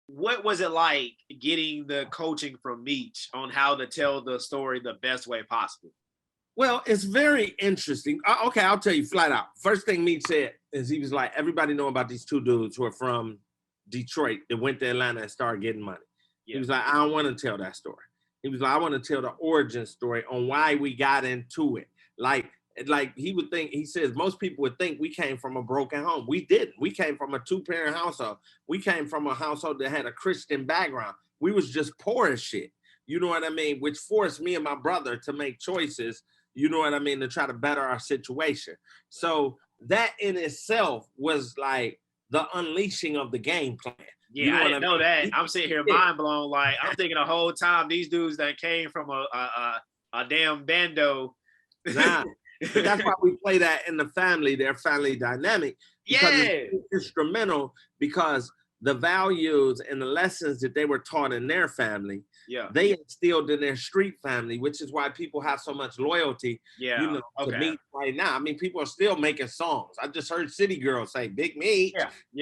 what was it like getting the coaching from Meech on how to tell the story the best way possible? Well, it's very interesting. Okay, I'll tell you flat out. First thing Meech said is he was like, everybody know about these two dudes who are from Detroit that went to Atlanta and started getting money. Yeah. He was like, I don't want to tell that story. He was like, I want to tell the origin story on why we got into it. Like he would think, he says, most people would think we came from a broken home. We didn't. We came from a 2-parent household. We came from a household that had a Christian background. We was just poor as shit. You know what I mean? Which forced me and my brother to make choices, you know what I mean, to try to better our situation. So that in itself was like the unleashing of the game plan. Yeah, you know I didn't know that. I'm sitting here mind blown. Like, I'm thinking the whole time these dudes that came from a damn bando. Nah, that's why we play that in the family, their family dynamic. Because it's instrumental, because the values and the lessons that they were taught in their family, they instilled in their street family, which is why people have so much loyalty, to Meech right now. I mean, people are still making songs. I just heard City Girls say Big Meech.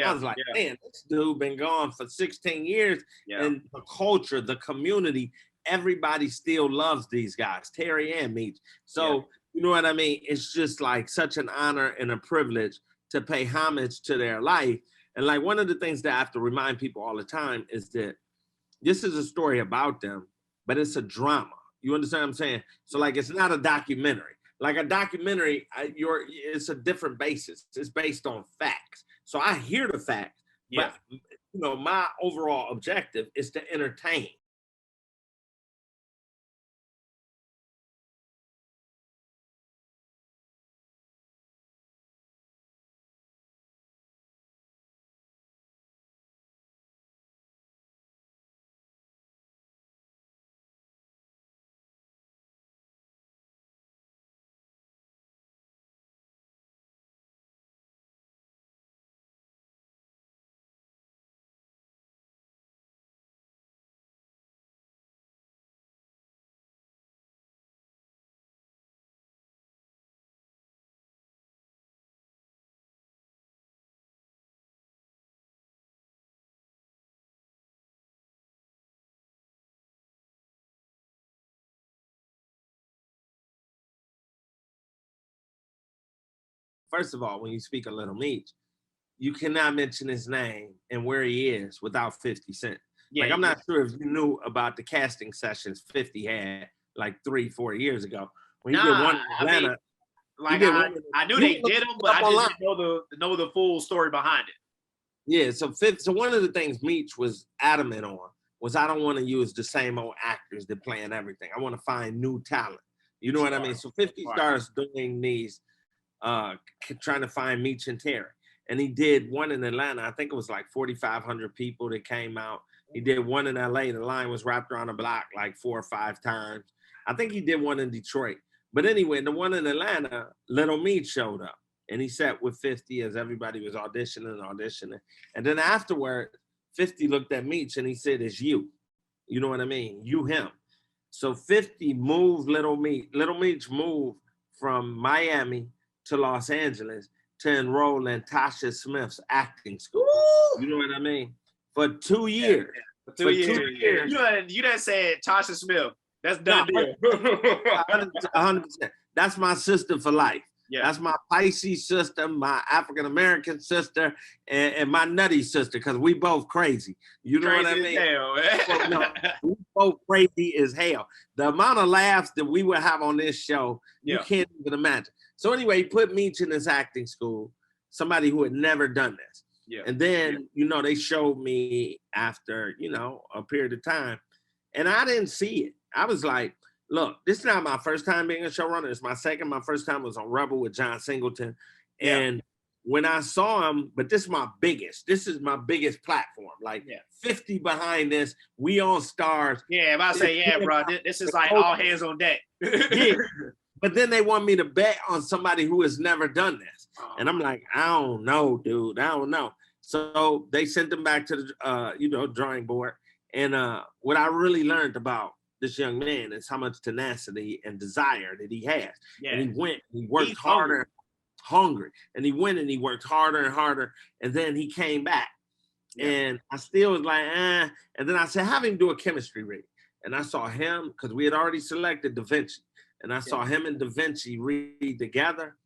I was like, man, this dude been gone for 16 years. And the culture, the community, everybody still loves these guys, Terry and Meech. So, you know what I mean? It's just like such an honor and a privilege to pay homage to their life. And like one of the things that I have to remind people all the time is that this is a story about them, but it's a drama. You understand what I'm saying? So like, it's not a documentary. Like a documentary, it's a different basis. It's based on facts. So I hear the facts, but you know, my overall objective is to entertain. First of all, when you speak of Little Meech, you cannot mention his name and where he is without 50 Cent. Like, I'm not sure if you knew about the casting sessions 50 had like 3-4 years ago. When he did one in Atlanta. I knew they did them, but I just didn't know the full story behind it. Yeah, so one of the things Meech was adamant on was, I don't want to use the same old actors that playing everything. I want to find new talent. You know what I mean? So 50 starts doing these, trying to find Meech and Terry. And he did one in Atlanta. I think it was like 4,500 people that came out. He did one in LA. The line was wrapped around the block like 4 or 5 times. I think he did one in Detroit. But anyway, the one in Atlanta, Little Meech showed up. And he sat with 50 as everybody was auditioning. And then afterward, 50 looked at Meech and he said, it's you. You know what I mean? You, him. So 50 moved Little Meech. Little Meech moved from Miami to Los Angeles to enroll in Tasha Smith's acting school. You know what I mean? For 2 years. For 2 years. You done said Tasha Smith. That's done deal. 100%. That's my sister for life. Yeah. That's my Pisces sister, my African-American sister, and my nutty sister, because we both crazy. You know what I mean? Hell, we both crazy as hell. The amount of laughs that we would have on this show, you can't even imagine. So anyway, he put Meech in this acting school, somebody who had never done this. Yeah. And then, they showed me after, a period of time, and I didn't see it. I was like, look, this is not my first time being a showrunner. It's my second. My first time was on Rebel with John Singleton. And when I saw him, but this is my biggest. This is my biggest platform. Like 50 behind this. We on Stars. Yeah, if I say, bro, this is like all hands on deck. But then they want me to bet on somebody who has never done this. And I'm like, I don't know, dude. I don't know. So they sent them back to the, drawing board. And what I really learned about this young man is how much tenacity and desire that he has. Yeah. And he worked harder, hungry. And he went and he worked harder and harder. And then he came back. And I still was like, eh. And then I said, have him do a chemistry read. And I saw him, because we had already selected Da Vinci. And I saw him and Da Vinci read together.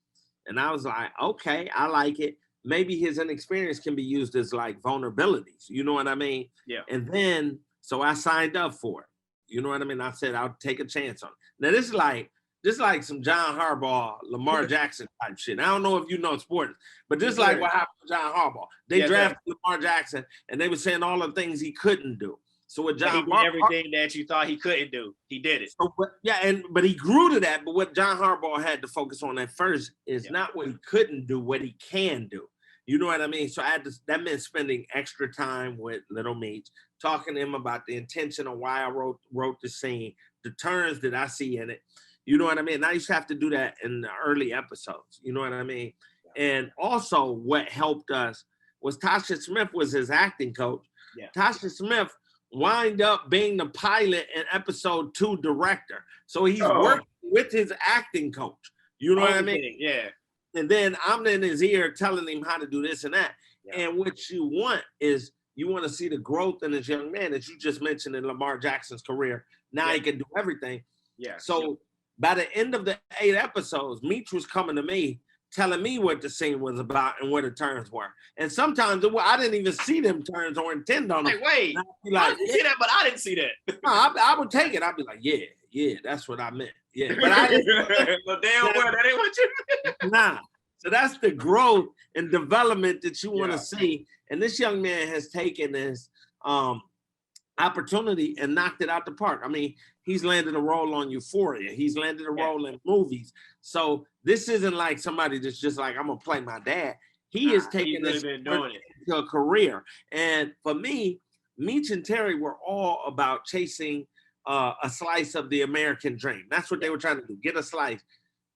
And I was like, okay, I like it. Maybe his inexperience can be used as like vulnerabilities. You know what I mean? Yeah. And then, so I signed up for it. You know what I mean? I said, I'll take a chance on it. Now, this is like some John Harbaugh, Lamar Jackson type shit. I don't know if you know sports, but this is like what happened to John Harbaugh. They drafted Lamar Jackson, and they were saying all the things he couldn't do. So with John Harbaugh, everything that you thought he couldn't do, he did it. So, but he grew to that. But what John Harbaugh had to focus on at first is not what he couldn't do, what he can do. You know what I mean? So that meant spending extra time with little Meech, talking to him about the intention of why I wrote the scene, the turns that I see in it. You know what I mean? And I used to have to do that in the early episodes. You know what I mean? And also what helped us was Tasha Smith was his acting coach. Yeah. Tasha Smith wind up being the pilot and episode 2 director. So he's working with his acting coach. You know what I mean? Yeah. And then I'm in his ear telling him how to do this and that. Yeah. And what you want is you want to see the growth in this young man that you just mentioned in Lamar Jackson's career. Now he can do everything. Yeah. So by the end of the 8 episodes, Meech was coming to me, telling me what the scene was about and where the turns were. And sometimes I didn't even see them turns or intend on them. Like, wait, I didn't see that, but I didn't see that. No, I would take it. I'd be like, yeah, that's what I meant. Yeah, but I didn't. Well, damn well, that ain't what you meant. Nah. So that's the growth and development that you want to see. And this young man has taken this opportunity and knocked it out the park. I mean, he's landed a role on Euphoria. He's landed a role in movies. So this isn't like somebody that's just like, I'm going to play my dad. He is taking this into a career. And for me, Meech and Terry were all about chasing a slice of the American dream. That's what they were trying to do, get a slice.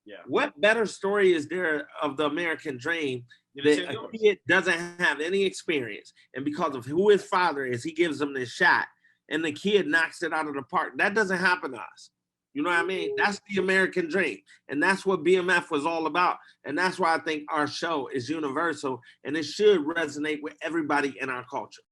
Yeah. What better story is there of the American dream that a kid doesn't have any experience, and because of who his father is, he gives him this shot, and the kid knocks it out of the park? That doesn't happen to us. You know what I mean? That's the American dream, and that's what BMF was all about, and that's why I think our show is universal, and it should resonate with everybody in our culture.